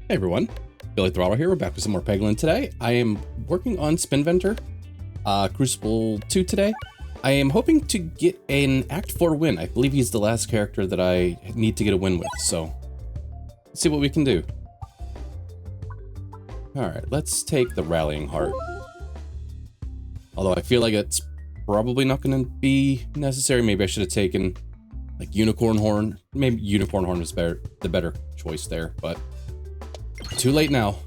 Hey everyone, Billy Throttle here. We're back with some more Peglin today. I am working on Spinventor, Cruciball 2 today. I am hoping to get an Act 4 win. I believe he's the last character that I need to get a win with, so let's see what we can do. Alright, let's take the Rallying Heart. Although I feel like it's probably not going to be necessary. Maybe I should have taken like Unicorn Horn. Maybe Unicorn Horn is the better choice there, but too late now.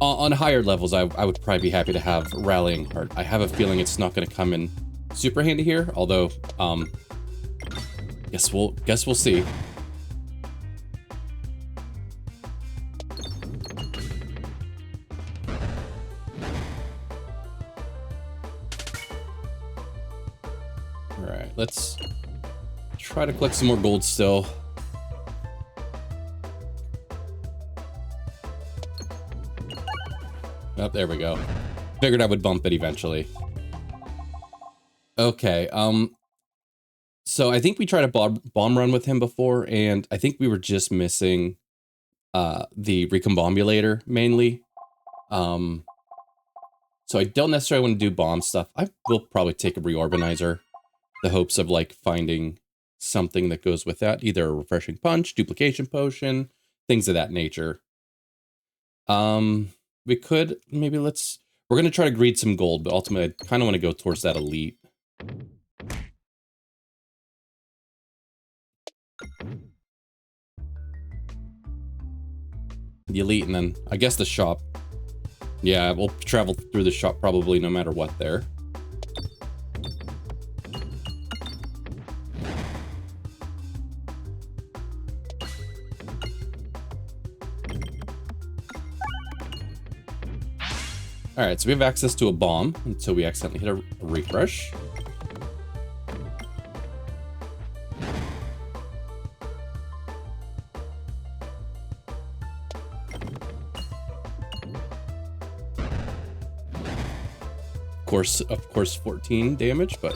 On higher levels, I would probably be happy to have Rallying Heart. I have a feeling it's not going to come in super handy here, although, guess we'll see. All right, let's try to collect some more gold still. Oh, there we go. Figured I would bump it eventually. Okay, so I think we tried a bomb run with him before, and I think we were just missing the recombobulator mainly. So I don't necessarily want to do bomb stuff. I will probably take a reorganizer, the hopes of like finding something that goes with that, either a refreshing punch, duplication potion, things of that nature. We could, maybe we're going to try to greed some gold, but ultimately I kind of want to go towards that elite. The elite, and then I guess the shop. Yeah, we'll travel through the shop probably no matter what there. Alright, so we have access to a bomb until we accidentally hit a refresh. Of course, 14 damage, but...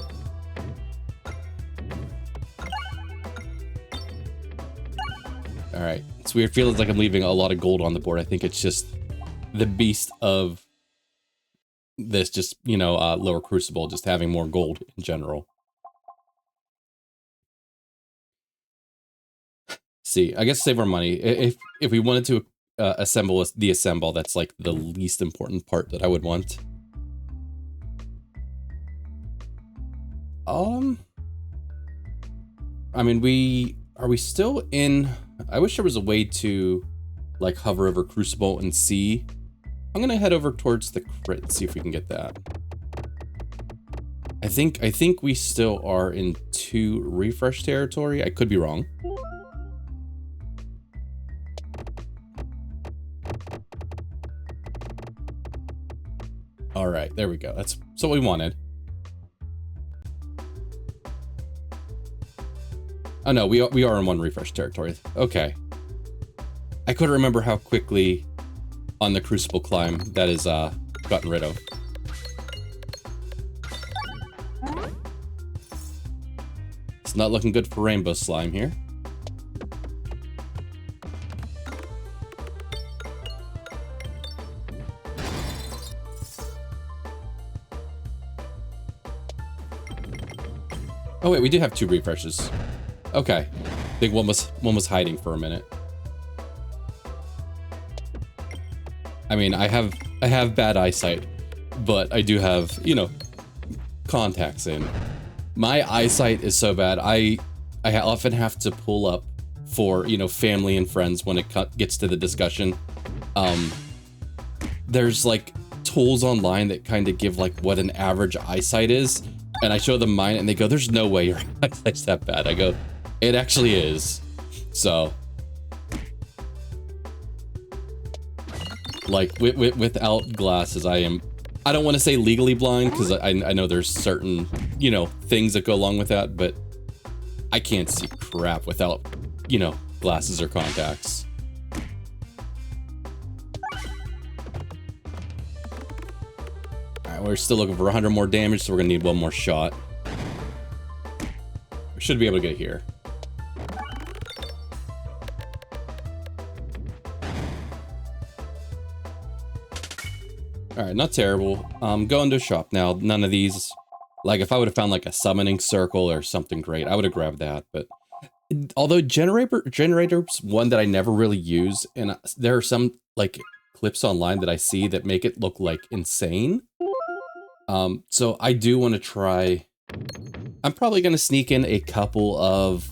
Alright, it's weird. Feels like I'm leaving a lot of gold on the board. I think it's just the beast of this, just, you know, lower Cruciball, just having more gold in general. See, I guess save our money. If we wanted to assemble the assemble, that's like the least important part that I would want. I mean, are we still in? I wish there was a way to like hover over Cruciball and see. I'm gonna head over towards the crit and see if we can get that. I think we still are in 2 refresh territory. I could be wrong. All right, there we go. That's what we wanted. Oh no, we are in 1 refresh territory. Okay. I couldn't remember how quickly on the Cruciball climb that is gotten rid of. It's not looking good for Rainbow Slime here. Oh wait, we do have 2 refreshes. Okay. I think one was hiding for a minute. I mean, I have bad eyesight, but I do have, you know, contacts in. My eyesight is so bad, I often have to pull up for, you know, family and friends when it gets to the discussion. There's like tools online that kind of give like what an average eyesight is, and I show them mine and they go, "There's no way your eyesight's that bad." I go, "It actually is." So like without glasses, I don't want to say legally blind, because I know there's certain, you know, things that go along with that, but I can't see crap without, you know, glasses or contacts. Alright, we're still looking for 100 more damage, so we're gonna need 1 more shot. We should be able to get it here. All right, not terrible. Going to a shop now. None of these, like if I would have found like a summoning circle or something great, I would have grabbed that. But although generator's one that I never really use, and there are some like clips online that I see that make it look like insane. So I do want to try. I'm probably going to sneak in a couple of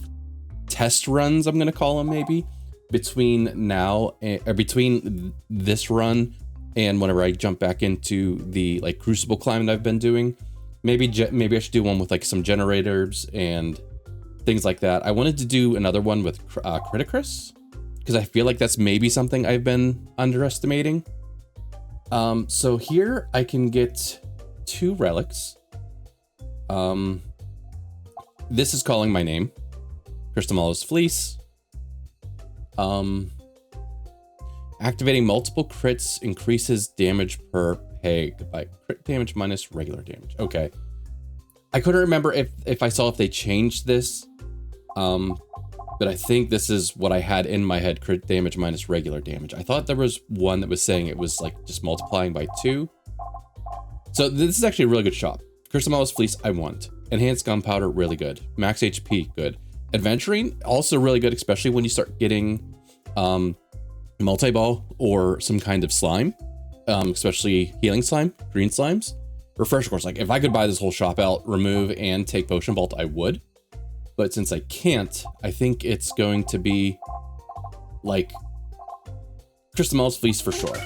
test runs, I'm going to call them maybe, between now and between this run and whenever I jump back into the like Cruciball climb that I've been doing. Maybe I should do one with like some generators and things like that. I wanted to do another one with Criticus because I feel like that's maybe something I've been underestimating. So here I can get 2 relics. This is calling my name. Crucibal's Fleece. Activating multiple crits increases damage per peg by crit damage minus regular damage. Okay. I couldn't remember if I saw if they changed this. But I think this is what I had in my head, crit damage minus regular damage. I thought there was one that was saying it was like just multiplying by 2. So this is actually a really good shop. Cruciball's Fleece, I want. Enhanced Gunpowder, really good. Max HP, good. Adventuring, also really good, especially when you start getting multi-ball or some kind of slime, especially healing slime, green slimes. Refresher course, like if I could buy this whole shop out, remove and take Potion Vault, I would. But since I can't, I think it's going to be like Cruciball's Fleece for sure.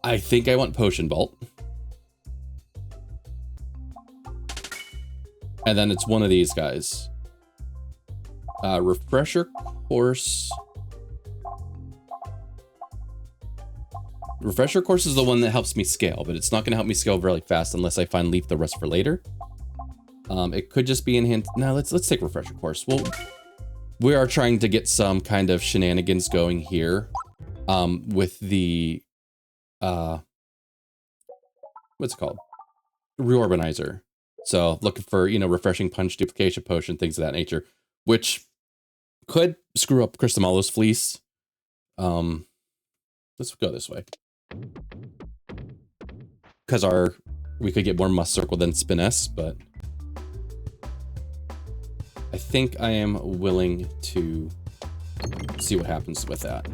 I think I want Potion Vault. And then it's one of these guys. Refresher Course. Refresher Course is the one that helps me scale, but it's not going to help me scale really fast unless I find Leave the Rest for later. It could just be enhanced. No, let's take Refresher Course. Well, we are trying to get some kind of shenanigans going here, with the what's it called? Reorbanizer. So looking for, you know, Refreshing Punch, Duplication Potion, things of that nature, which could screw up Cruciball's Fleece. Let's go this way. Because we could get more Must Circle than Spiness, but I think I am willing to see what happens with that.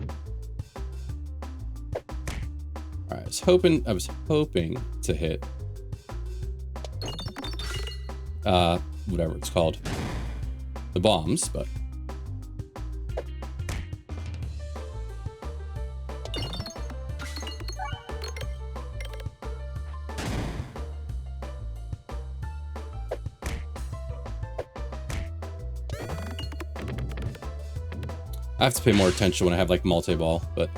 All right, I was hoping to hit whatever it's called, the bombs, but I have to pay more attention when I have like multi-ball, but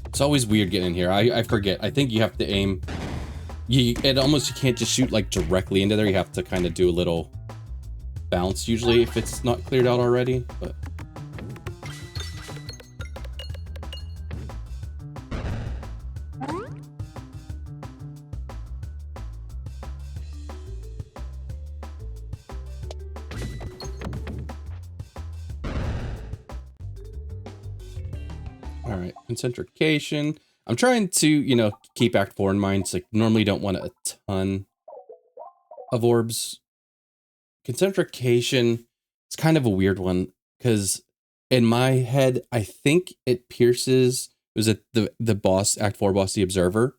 it's always weird getting in here. I forget. I think you have to aim. You can't just shoot like directly into there. You have to kind of do a little bounce usually if it's not cleared out already, but all right, concentrication. I'm trying to, you know, keep Act 4 in mind. So like, normally don't want a ton of orbs. Concentrication, it's kind of a weird one because in my head, I think it pierces, was it the boss, Act 4 boss, the Observer?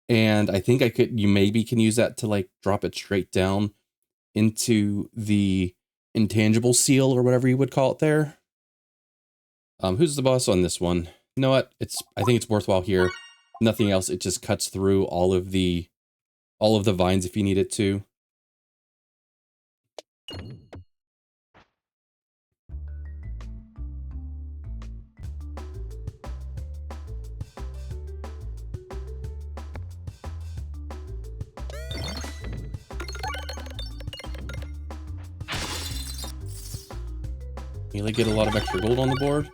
And I think you maybe can use that to like drop it straight down into the intangible seal or whatever you would call it there. Who's the boss on this one? You know what? I think it's worthwhile here. Nothing else. It just cuts through all of the vines if you need it to. Really get a lot of extra gold on the board.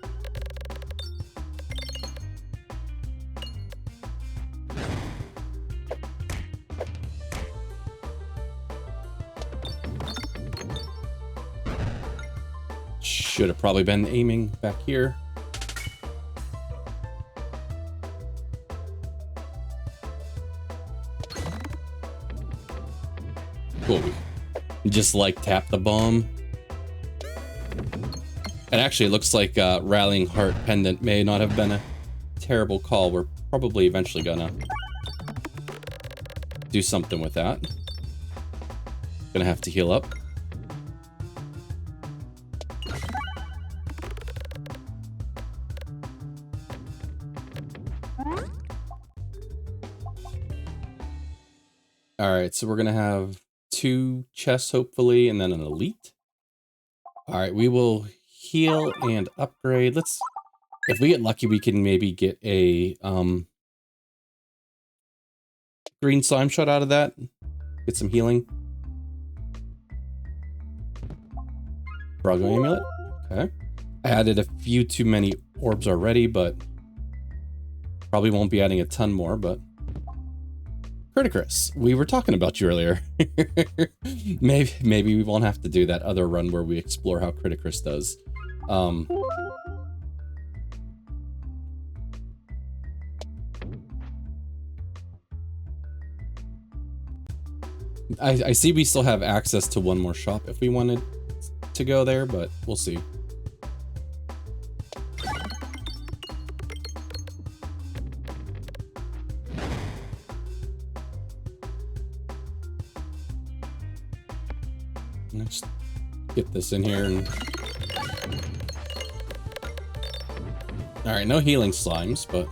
Should have probably been aiming back here. Cool. Just like tap the bomb. And actually, it looks like Rallying Heart Pendant may not have been a terrible call. We're probably eventually gonna do something with that. Gonna have to heal up. Alright, so we're gonna have 2 chests, hopefully, and then an elite. Alright, we will heal and upgrade. Let's... If we get lucky, we can maybe get a green slime shot out of that. Get some healing. Brago amulet. Okay. I added a few too many orbs already, but probably won't be adding a ton more, but... Criticus, we were talking about you earlier. maybe we won't have to do that other run where we explore how Criticus does. I see we still have access to one more shop if we wanted to go there, but we'll see. Let's get this in here and... Alright, no healing slimes, but...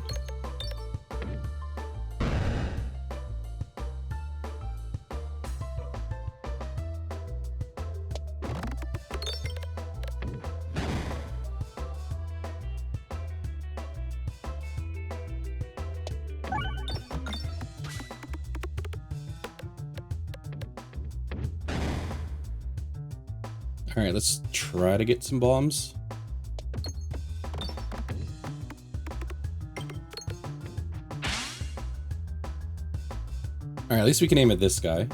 Alright, let's try to get some bombs. Alright, at least we can aim at this guy.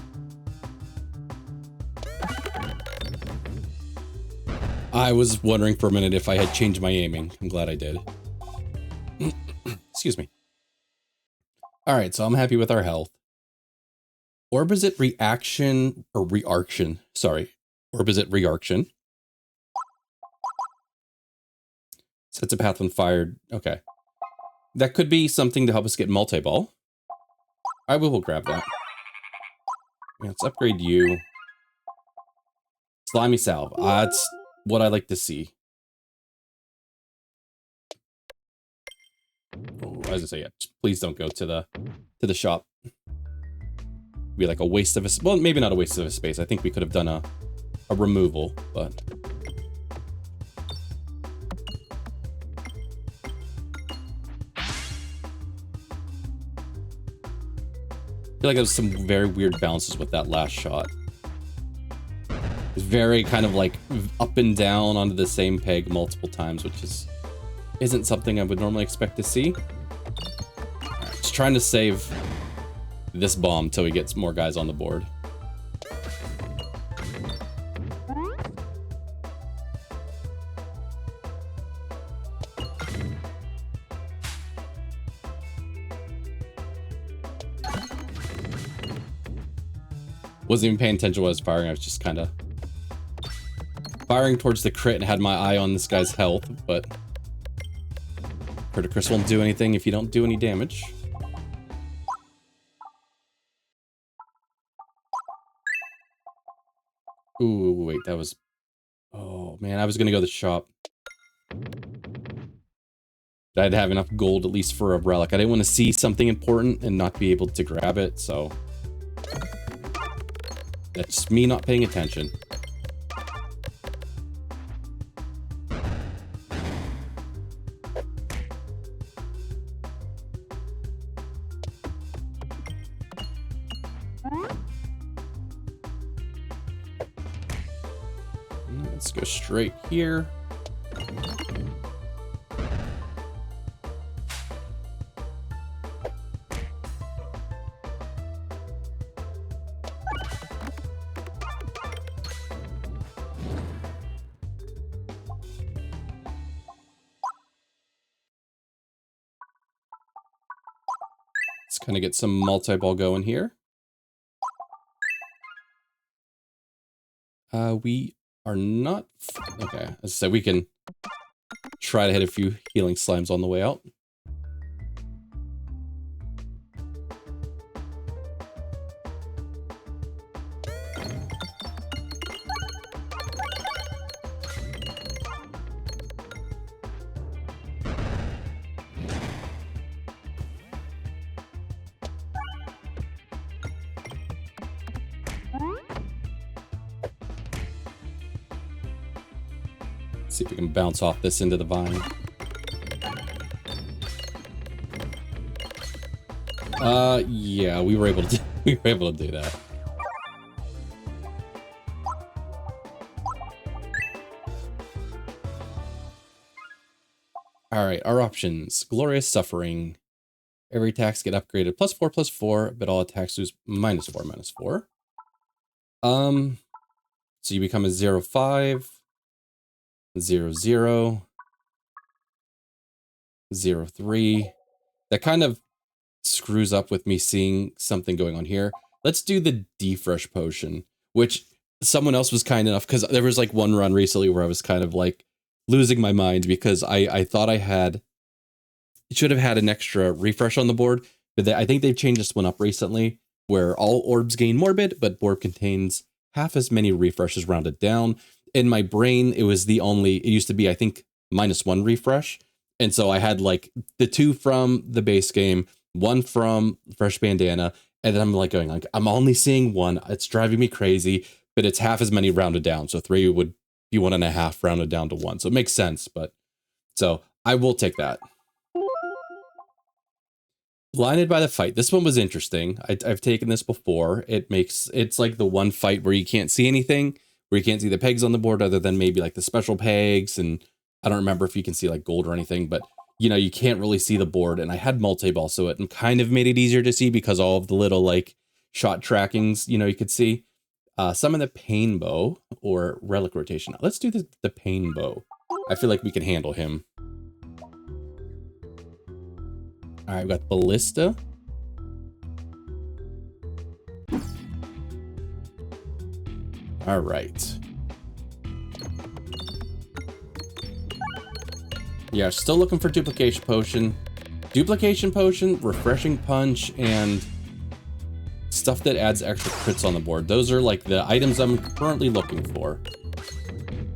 I was wondering for a minute if I had changed my aiming. I'm glad I did. Excuse me. Alright, so I'm happy with our health. Orbizit reaction, or reaction, sorry. Orbizit reaction. Sets a path when fired. Okay. That could be something to help us get multi-ball. I will grab that. Yeah, let's upgrade you. Slimy salve. That's what I like to see. Oh, as I say, yeah, please don't go to the shop. Be like a waste of a... Well, maybe not a waste of a space. I think we could have done a removal, but... I feel like there's some very weird bounces with that last shot. It's very kind of like up and down onto the same peg multiple times, which isn't something I would normally expect to see. Alright, just trying to save this bomb till we get some more guys on the board. Wasn't even paying attention to what I was firing. I was just kind of firing towards the crit and had my eye on this guy's health, but Criticus won't do anything if you don't do any damage. Ooh, wait, that was... Oh, man, I was gonna go to the shop. I'd have enough gold at least for a relic. I didn't want to see something important and not be able to grab it, so... That's me not paying attention. Let's go straight here. kind of get some multi-ball going here. We are not... Okay, as I said, we can try to hit a few healing slimes on the way out. See if we can bounce off this into the vine. Yeah, we were able to do that. All right, our options: Glorious Suffering. Every attacks get upgraded +4/+4, but all attacks lose -4/-4. So you become a 0/5. 0/0, 0/3. That kind of screws up with me seeing something going on here. Let's do the defresh potion, which someone else was kind enough, because there was like one run recently where I was kind of like losing my mind because I thought I should have had an extra refresh on the board, but I think they've changed this one up recently where all orbs gain morbid, but orb contains half as many refreshes rounded down. In my brain, it used to be, I think, -1 refresh. And so I had like the 2 from the base game, 1 from Fresh Bandana, and then I'm like going, like, I'm only seeing 1. It's driving me crazy, but it's half as many rounded down. So 3 would be 1.5 rounded down to 1. So it makes sense, but so I will take that. Blinded by the Fight. This one was interesting. I've taken this before. It's like the one fight where you can't see anything, where you can't see the pegs on the board other than maybe like the special pegs. And I don't remember if you can see like gold or anything, but you know, you can't really see the board. And I had multi-ball, so it kind of made it easier to see because all of the little like shot trackings, you know, you could see. Some of the Pain Bow or Relic Rotation. Let's do the Pain Bow. I feel like we can handle him. All right, we got Ballista. All right. Yeah, still looking for Duplication Potion. Duplication Potion, Refreshing Punch, and stuff that adds extra crits on the board. Those are like the items I'm currently looking for.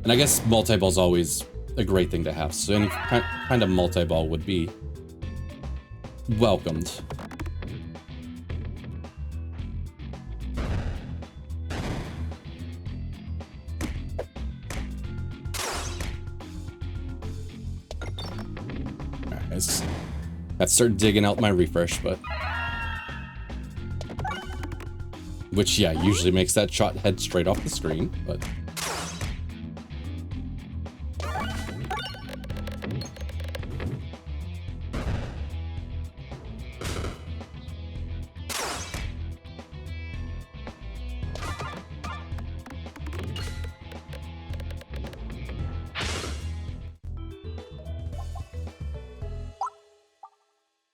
And I guess multi-ball is always a great thing to have. So any kind of multi-ball would be welcomed. Alright, let's start digging out my refresh, but which, yeah, usually makes that shot head straight off the screen, but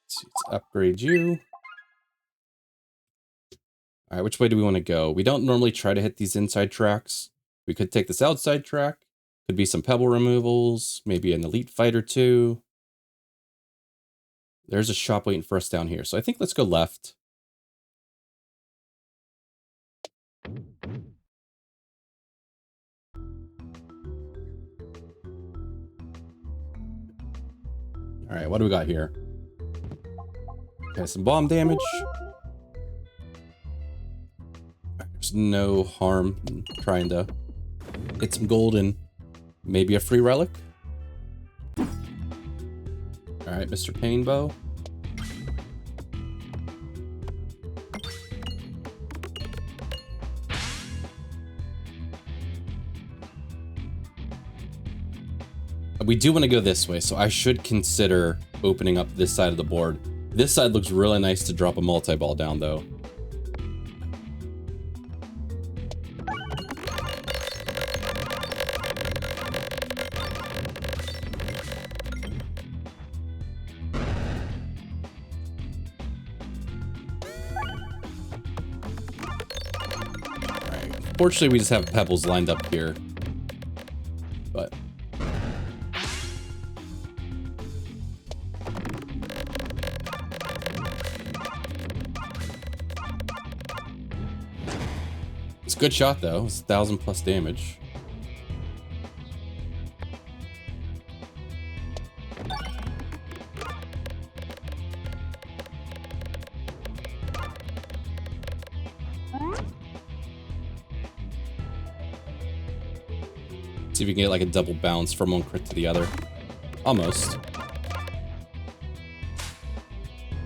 let's upgrade you. All right, which way do we want to go? We don't normally try to hit these inside tracks. We could take this outside track. Could be some pebble removals, maybe an elite fight or two. There's a shop waiting for us down here. So I think let's go left. All right, what do we got here? Okay, some bomb damage. There's no harm in trying to get some gold and maybe a free relic. All right, Mr. Painbow. We do want to go this way, so I should consider opening up this side of the board. This side looks really nice to drop a multi-ball down, though. Unfortunately, we just have pebbles lined up here. But it's a good shot though. It's 1,000 plus damage. See if we can get like a double bounce from one crit to the other. Almost.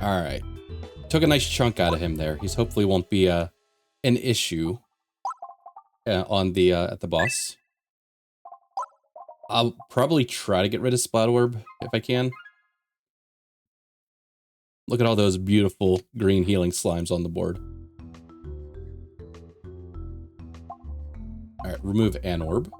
Alright. Took a nice chunk out of him there. He's hopefully won't be an issue on the at the boss. I'll probably try to get rid of Splat Orb if I can. Look at all those beautiful green healing slimes on the board. Alright, remove an orb.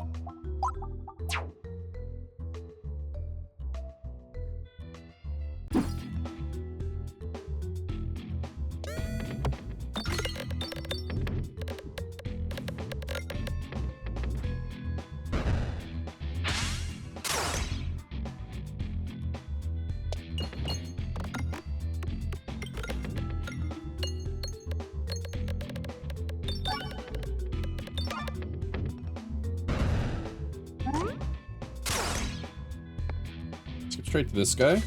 Straight to this guy.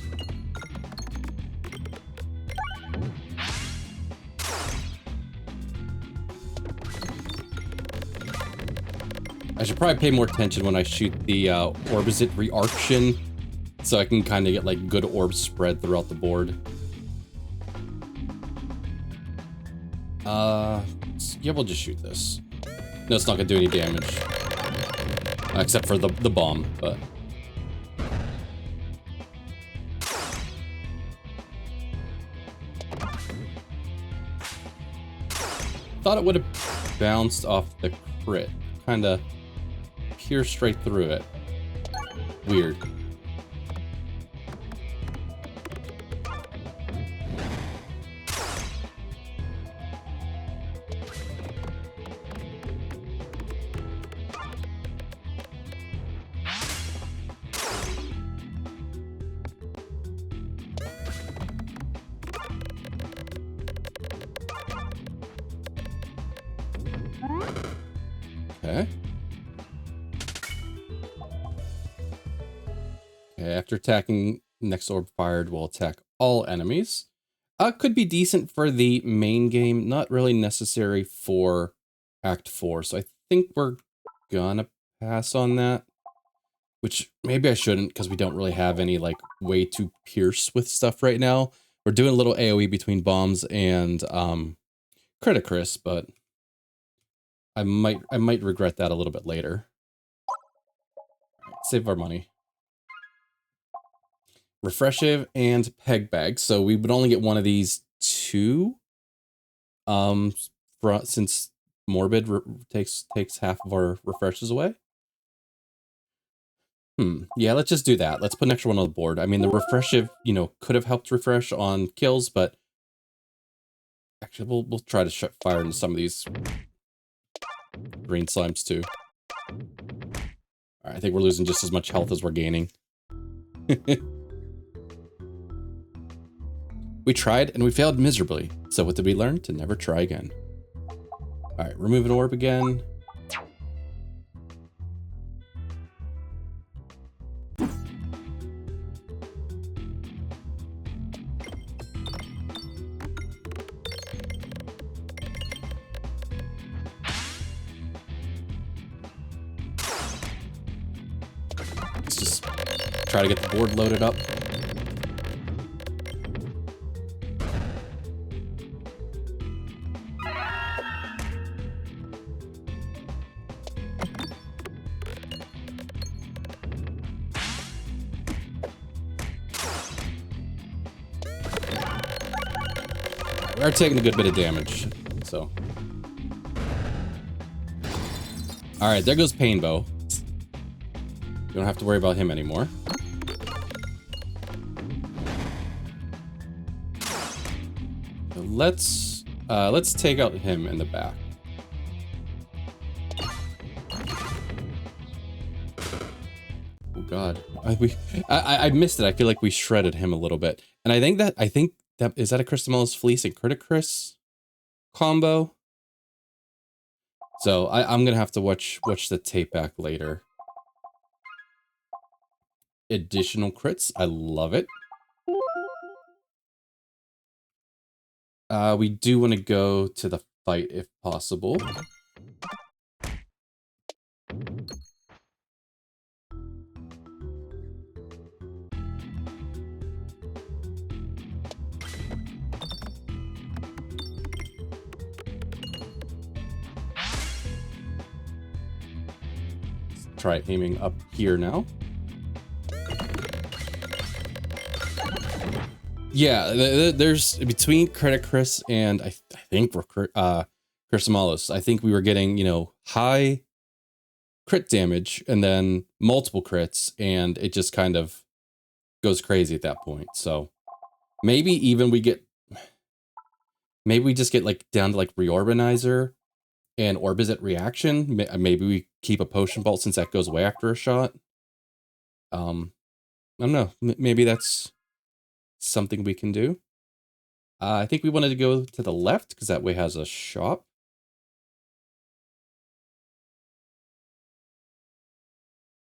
I should probably pay more attention when I shoot the Orbizit Rearction, so I can kind of get like good orb spread throughout the board. Yeah, we'll just shoot this. No, it's not gonna do any damage. Except for the bomb, but... Thought it would have bounced off the crit. Kinda pierced straight through it. Weird. Okay. Okay, after attacking, next orb fired will attack all enemies. Could be decent for the main game, not really necessary for Act 4, so I think we're gonna pass on that. Which, maybe I shouldn't, because we don't really have any, like, way to pierce with stuff right now. We're doing a little AoE between bombs and, Criticris, but... I might regret that a little bit later. Save our money. Refreshive and Peg Bag. So we would only get one of these two. Since Morbid takes half of our refreshes away. Yeah, let's just do that. Let's put an extra one on the board. I mean, the Refreshive, you know, could have helped refresh on kills, but actually we'll try to shut fire into some of these green slimes too. Alright, I think we're losing just as much health as we're gaining. We tried and we failed miserably. So what did we learn? To never try again. Alright, remove an orb again. Let's just try to get the board loaded up. We are taking a good bit of damage, so. Alright, there goes Painbow. You don't have to worry about him anymore. So let's take out him in the back. God, I missed it. I feel like we shredded him a little bit, and I think that is that a Crucibal's Fleece and Criticris combo. So I'm gonna have to watch the tape back later. Additional crits, I love it. We do want to go to the fight if possible. Let's try aiming up here now. Yeah, there's between Criticris and I think Cruciball, I think we were getting, you know, high crit damage and then multiple crits, and it just kind of goes crazy at that point. So maybe we just get like down to like Reorbanizer and Orbizet Reaction. Maybe we keep a Potion Bolt since that goes away after a shot. I don't know. Maybe that's something we can do. I think we wanted to go to the left because that way has a shop.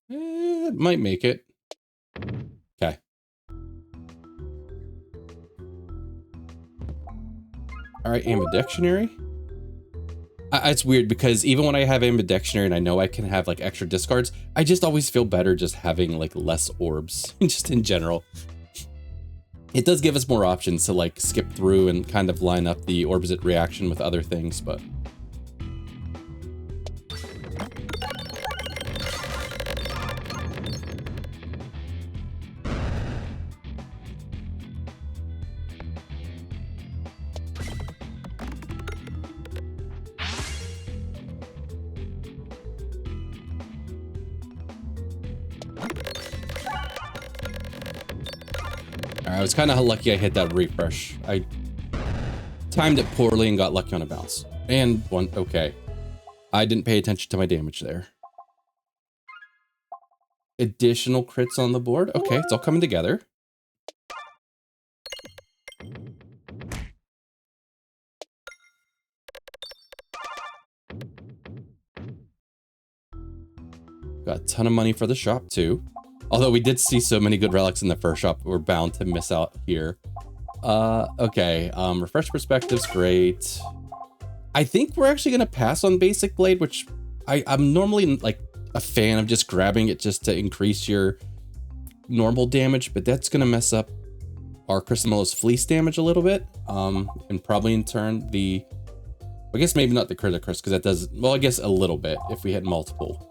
Might make it. Okay. All right, Ambidictionary. It's weird because even when I have Ambidictionary and I know I can have like extra discards, I just always feel better just having like less orbs, just in general. It does give us more options to like skip through and kind of line up the Orbizet Reaction with other things, but... I was kind of lucky I hit that refresh. I timed it poorly and got lucky on a bounce. And one, okay. I didn't pay attention to my damage there. Additional crits on the board. Okay, it's all coming together. Got a ton of money for the shop too. Although we did see so many good relics in the first shop, we're bound to miss out here. Okay, refresh perspective's great. I think we're actually gonna pass on basic blade, which I'm normally like a fan of just grabbing it just to increase your normal damage, but that's gonna mess up our Cruciball's Fleece damage a little bit. And probably in turn I guess maybe not the Criticris, because that does, well, I guess a little bit if we hit multiple.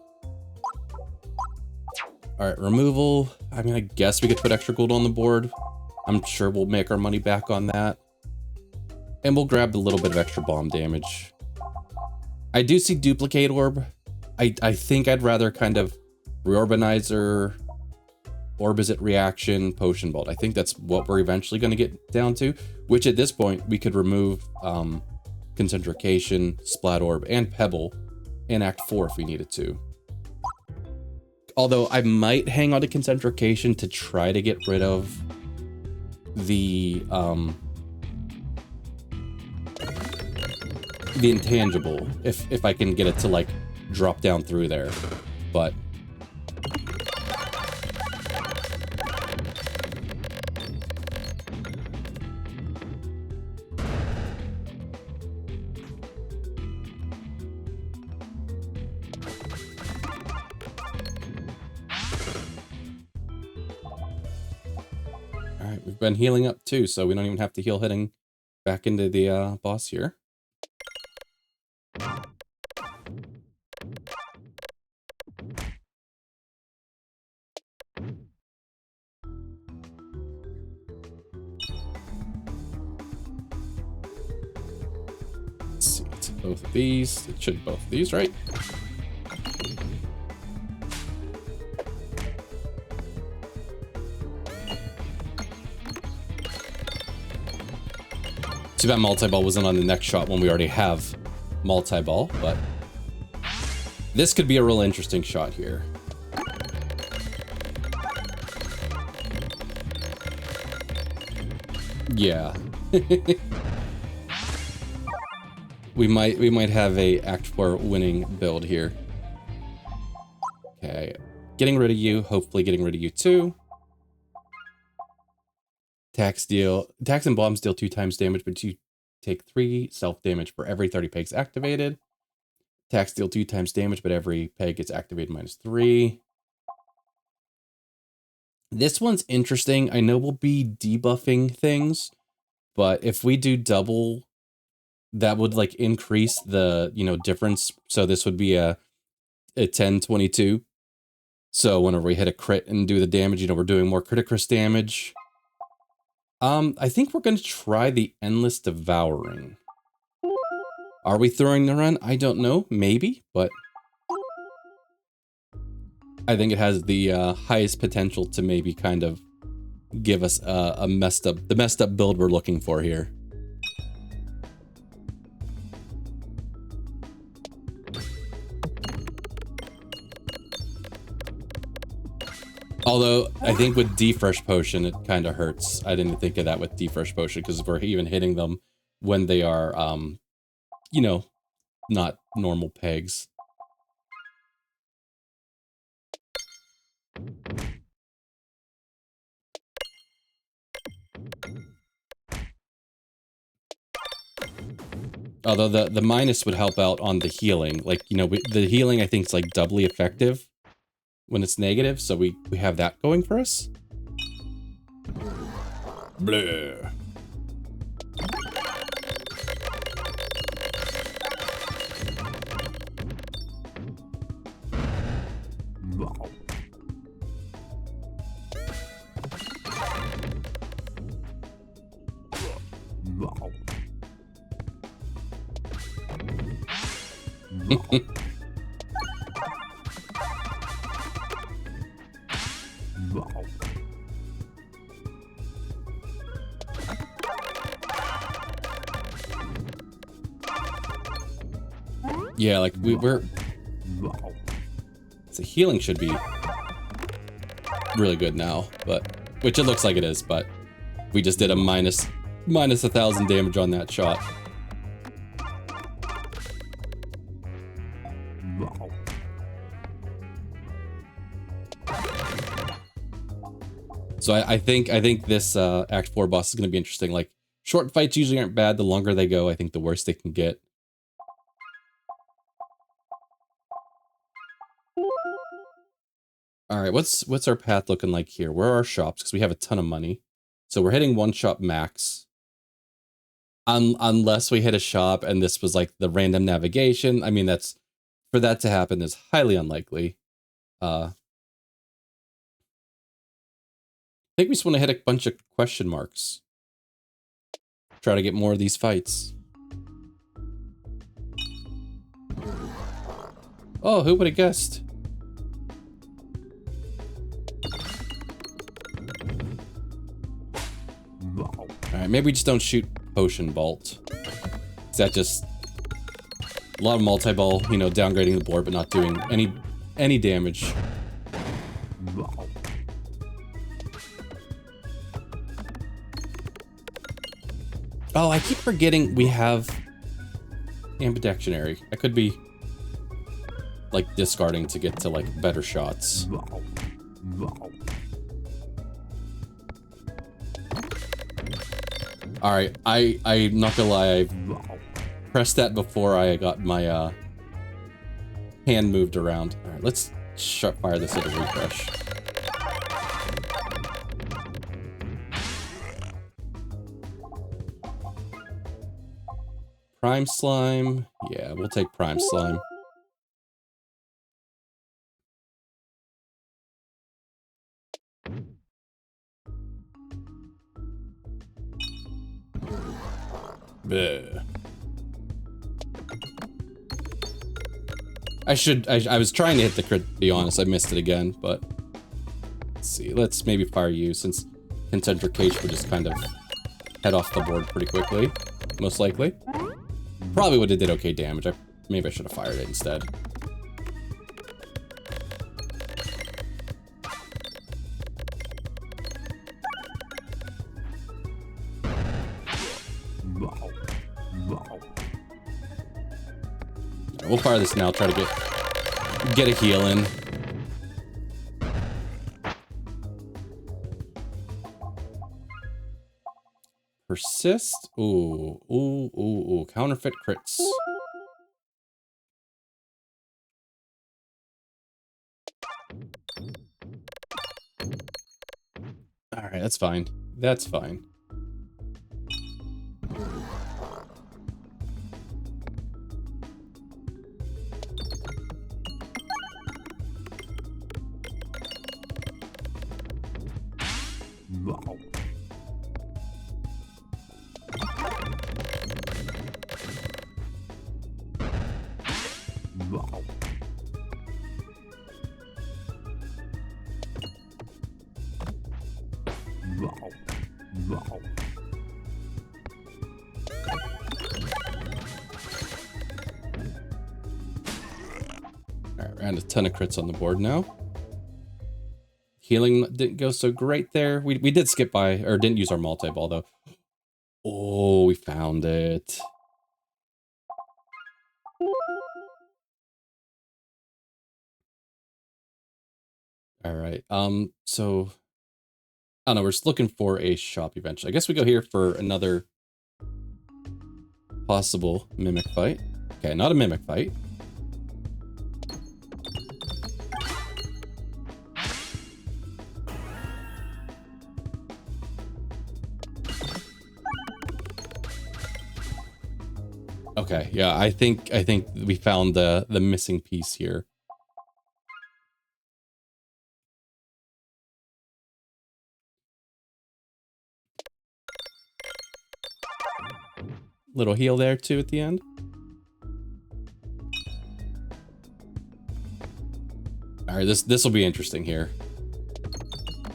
All right, removal. I mean, I guess we could put extra gold on the board. I'm sure we'll make our money back on that. And we'll grab a little bit of extra bomb damage. I do see Duplicate Orb. I think I'd rather kind of Reorbanizer, Orbizet Reaction, Potion Bolt. I think that's what we're eventually going to get down to, which at this point, we could remove Concentrication, Splat Orb, and Pebble in Act 4 if we needed to. Although I might hang on to Concentrication to try to get rid of the intangible, if I can get it to like drop down through there, but we've been healing up too, so we don't even have to heal heading back into the boss here. Let's see, it's both of these. It should both of these, right? Too bad multi-ball wasn't on the next shot when we already have multi-ball, but this could be a real interesting shot here. Yeah. we might have a Act 4 winning build here. Okay. Getting rid of you, hopefully getting rid of you too. Tax and bombs deal 2 times damage, but you take 3 self damage for every 30 pegs activated. Tax deal 2 times damage, but every peg gets activated -3. This one's interesting. I know we'll be debuffing things, but if we do double, that would like increase the, you know, difference. So this would be a 10-22. So whenever we hit a crit and do the damage, you know, we're doing more criticus damage. I think we're going to try the Endless Devouring. Are we throwing the run? I don't know. Maybe, but I think it has the highest potential to maybe kind of give us the messed up build we're looking for here. Although, I think with Defresh Potion, it kind of hurts. I didn't think of that with Defresh Potion, because we're even hitting them when they are, you know, not normal pegs. Although the minus would help out on the healing. Like, you know, the healing, I think, is like doubly effective when it's negative, so we have that going for us. Bleh. Yeah, like we're the healing should be really good now, but which it looks like it is, but we just did a minus 1,000 damage on that shot. So I think this Act 4 boss is going to be interesting. Like, short fights usually aren't bad. The longer they go, I think the worse they can get. All right, what's our path looking like here? Where are our shops? Because we have a ton of money. So we're hitting one shop max. Unless we hit a shop and this was like the random navigation. I mean, for that to happen is highly unlikely. I think we just want to hit a bunch of question marks. Try to get more of these fights. Oh, who would have guessed? Alright, maybe we just don't shoot Potion Bolt. Is that just a lot of multi-ball, you know, downgrading the board but not doing any damage. Oh, I keep forgetting we have Ambidextrary. I could be like discarding to get to like better shots. All right, I'm not gonna lie, I pressed that before I got my hand moved around. All right, let's fire this at a refresh. Prime Slime. Yeah, we'll take Prime Slime. Bleh. I was trying to hit the crit, to be honest. I missed it again, but let's see. Let's maybe fire you, since Concentric Cage would just kind of head off the board pretty quickly, most likely. Probably would have did okay damage. Maybe I should have fired it instead. we'll fire this now, try to get a heal in. Persist. Ooh. Counterfeit crits. All right, that's fine. That's fine. Wow. Wow. Wow. Wow. Alright, and a ton of crits on the board now. Healing didn't go so great there. We did skip by, or didn't use our multi-ball though. Oh, we found it. Alright, so I don't know, we're just looking for a shop eventually. I guess we go here for another possible mimic fight. Okay, not a mimic fight. Okay, yeah, I think we found the missing piece here. Little heal there too at the end. All right, this will be interesting here.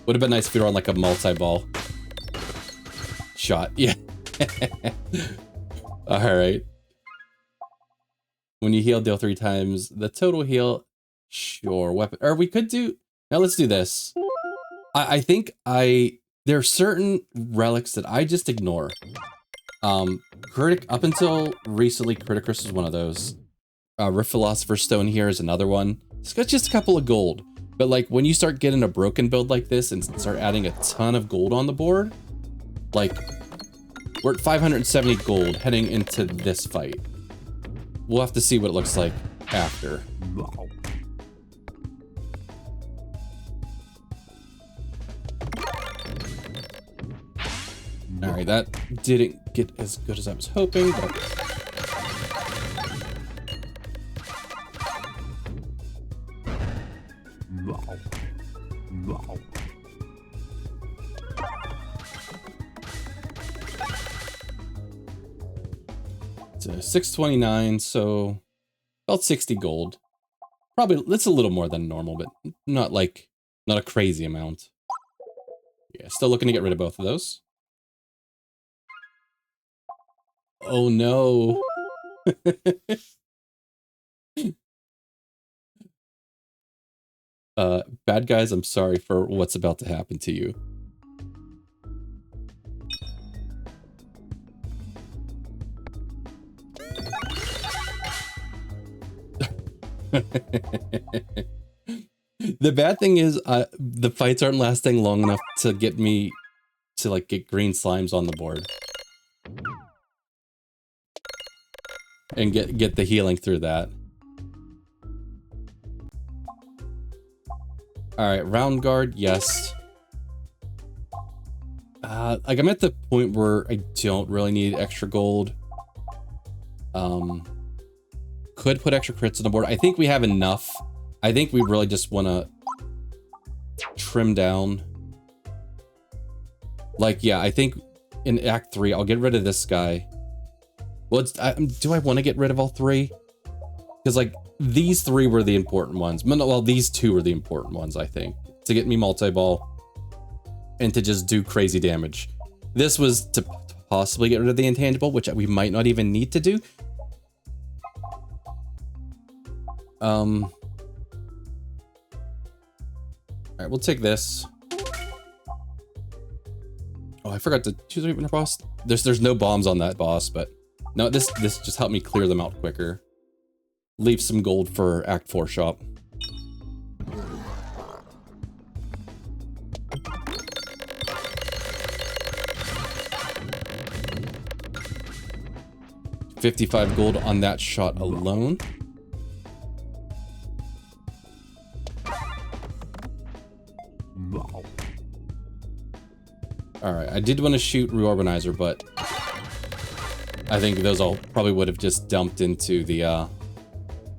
Would have been nice if we were on like a multi-ball shot. Yeah. All right. When you heal, deal 3 times the total heal. Sure, weapon. Or we could do. Now let's do this. I think there are certain relics that I just ignore. Up until recently, Criticus was one of those. Rift Philosopher's Stone here is another one. It's got just a couple of gold. But like when you start getting a broken build like this and start adding a ton of gold on the board, like we're at 570 gold heading into this fight. We'll have to see what it looks like after. Wow. All right, that didn't get as good as I was hoping, but Wow. Wow. it's a 629, so about 60 gold. Probably that's a little more than normal, but not a crazy amount. Yeah, still looking to get rid of both of those. Oh no. Bad guys, I'm sorry for what's about to happen to you. The bad thing is, the fights aren't lasting long enough to get me to like get green slimes on the board. And get the healing through that. Alright, round guard, yes. Like I'm at the point where I don't really need extra gold. Could put extra crits on the board. I think we have enough. I think we really just want to trim down. Like, yeah, I think in Act 3, I'll get rid of this guy. Well, do I want to get rid of all 3? Because, like, these 3 were the important ones. Well, these 2 were the important ones, I think. To get me multi-ball and to just do crazy damage. This was to possibly get rid of the intangible, which we might not even need to do. All right, we'll take this. Oh, I forgot to choose a boss. There's no bombs on that boss, but no, this just helped me clear them out quicker. leave some gold for Act 4 shop. $55 gold on that shot alone. Alright, I did want to shoot Reorbanizer, but I think those all probably would have just dumped into the,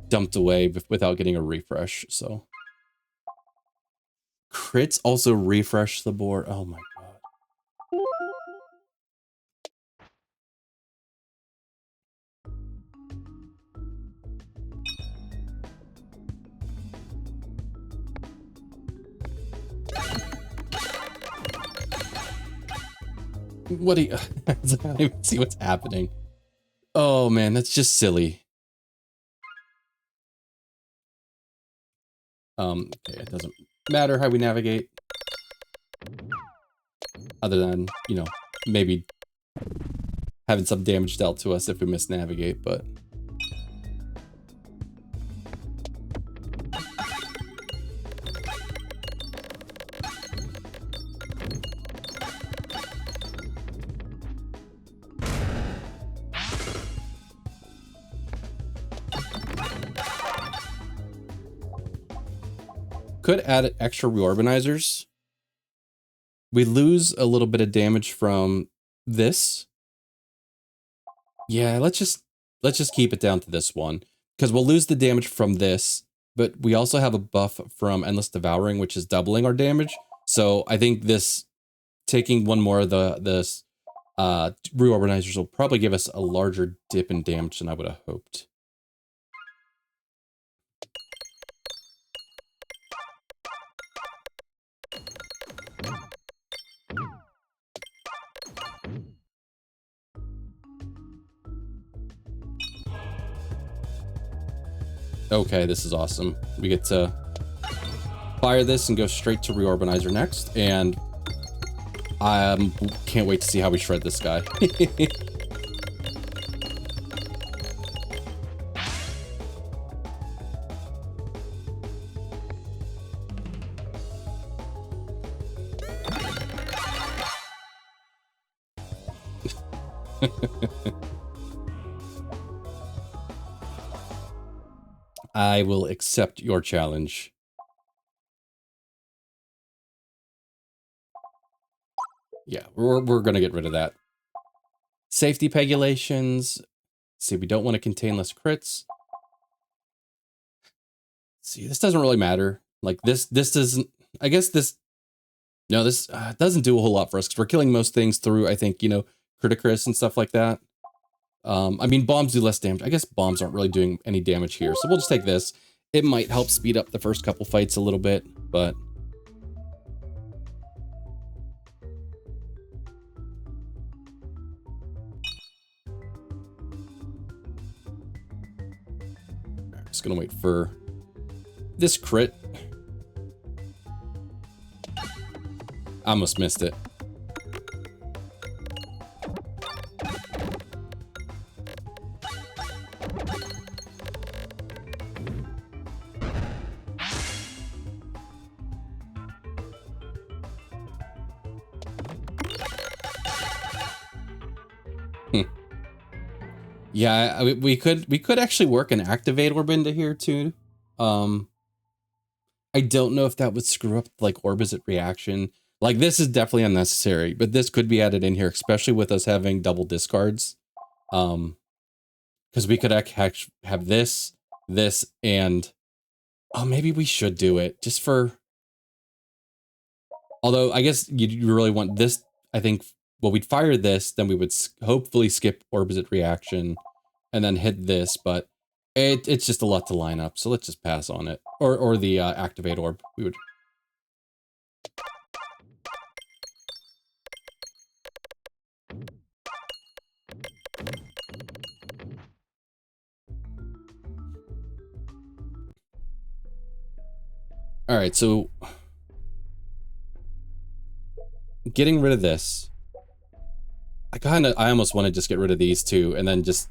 dumped away without getting a refresh, so. Crits also refresh the board. Oh my god. What do you... I don't even see what's happening. Oh man, that's just silly. Okay, it doesn't matter how we navigate. Other than, you know, maybe having some damage dealt to us if we misnavigate, but... Could add extra reorganizers. We lose a little bit of damage from this. Yeah, let's just keep it down to this one, because we'll lose the damage from this, but we also have a buff from Endless Devouring, which is doubling our damage. So I think this taking one more of the reorganizers will probably give us a larger dip in damage than I would have hoped. Okay, this is awesome. We get to fire this and go straight to Reorbanizer next, and I can't wait to see how we shred this guy. I will accept your challenge. Yeah, we're gonna get rid of that. Safety pegulations. See, we don't want to contain less crits. See, this doesn't really matter. Like this doesn't. I guess this. No, this doesn't do a whole lot for us because we're killing most things through, I think, you know, Criticris and stuff like that. I mean, bombs do less damage. I guess bombs aren't really doing any damage here, so we'll just take this. It might help speed up the first couple fights a little bit, but... Just gonna wait for this crit. I almost missed it. Yeah, we could actually work an activate orb into here too. I don't know if that would screw up like Orbizit reaction. Like this is definitely unnecessary, but this could be added in here, especially with us having double discards. Because we could actually have this, and oh, maybe we should do it just for. Although I guess you really want this. I think. Well, we'd fire this, then we would hopefully skip Orbizit reaction, and then hit this, but it's just a lot to line up, so let's just pass on it. Or the activate orb. We would... Alright, so... Getting rid of this... I almost want to just get rid of these two, and then just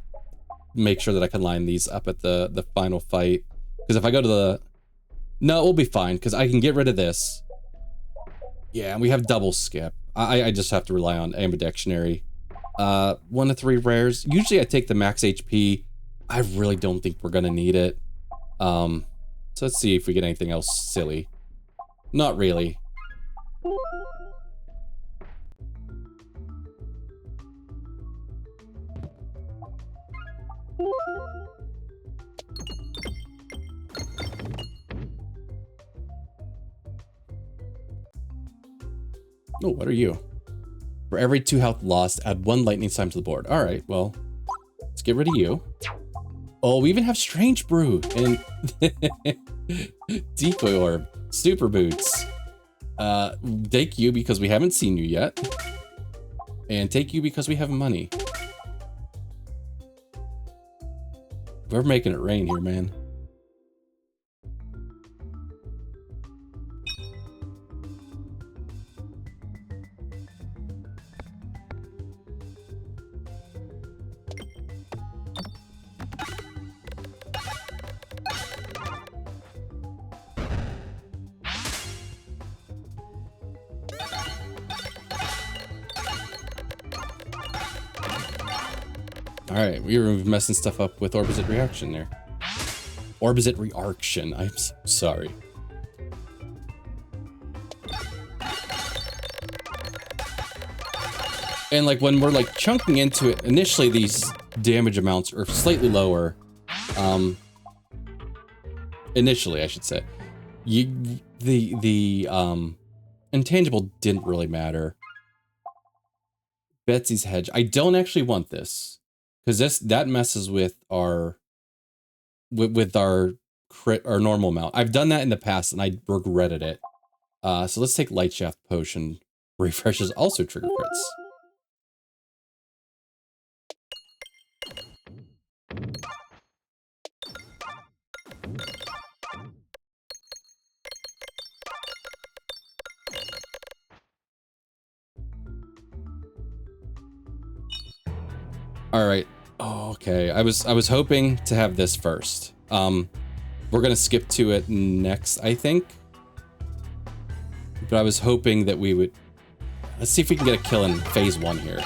make sure that I can line these up at the final fight. Because if I go to the... No, we'll be fine, because I can get rid of this. Yeah, and we have double skip. I just have to rely on ambidictionary. 1 to 3 rares. Usually I take the max HP. I really don't think we're gonna need it. So let's see if we get anything else silly. Not really. Oh, what are you? For every 2 health lost, add 1 lightning slime to the board. All right, well, let's get rid of you. Oh, we even have Strange Brew and Decoy Orb, Super Boots. Take you because we haven't seen you yet. And take you because we have money. We're making it rain here, man. Alright, we were messing stuff up with Orbizit Reaction there. Orbizit Reaction, I'm so sorry. And like when we're like chunking into it, initially these damage amounts are slightly lower. Initially, I should say. The intangible didn't really matter. Betsy's Hedge. I don't actually want this. Because that messes with our our normal amount. I've done that in the past and I regretted it. So let's take Light Shaft Potion. Refreshes also trigger crits. All right. Oh, okay. I was hoping to have this first. We're gonna skip to it next, I think. But I was hoping that we would. Let's see if we can get a kill in phase 1 here.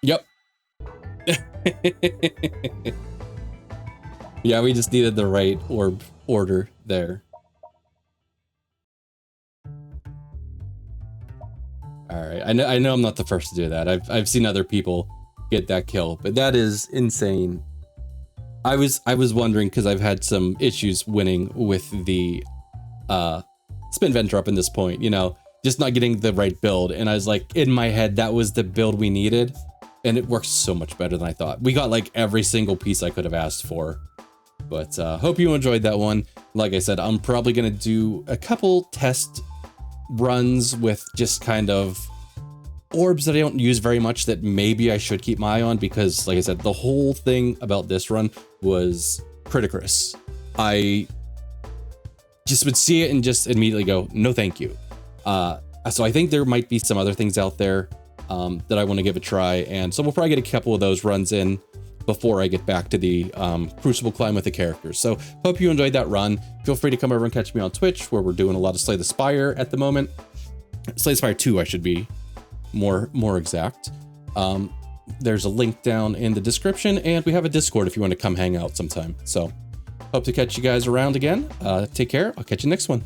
Yep. Yeah, we just needed the right orb order there. All right, I know I'm not the first to do that. I've seen other people get that kill, but that is insane. I was wondering because I've had some issues winning with the Spinventor up in this point, you know, just not getting the right build, and I was like in my head that was the build we needed. And it works so much better than I thought. We got like every single piece I could have asked for. But hope you enjoyed that one. Like I said, I'm probably going to do a couple test runs with just kind of orbs that I don't use very much that maybe I should keep my eye on. Because like I said, the whole thing about this run was Criticus. I just would see it and just immediately go, no thank you. So I think there might be some other things out there that I want to give a try, and so we'll probably get a couple of those runs in before I get back to the Cruciball climb with the characters. So hope you enjoyed that run. Feel free to come over and catch me on Twitch, where we're doing a lot of Slay the Spire at the moment. Slay the Spire 2, I should be more exact. There's a link down in the description, and we have a Discord if you want to come hang out sometime. So hope to catch you guys around again. Take care. I'll catch you next one.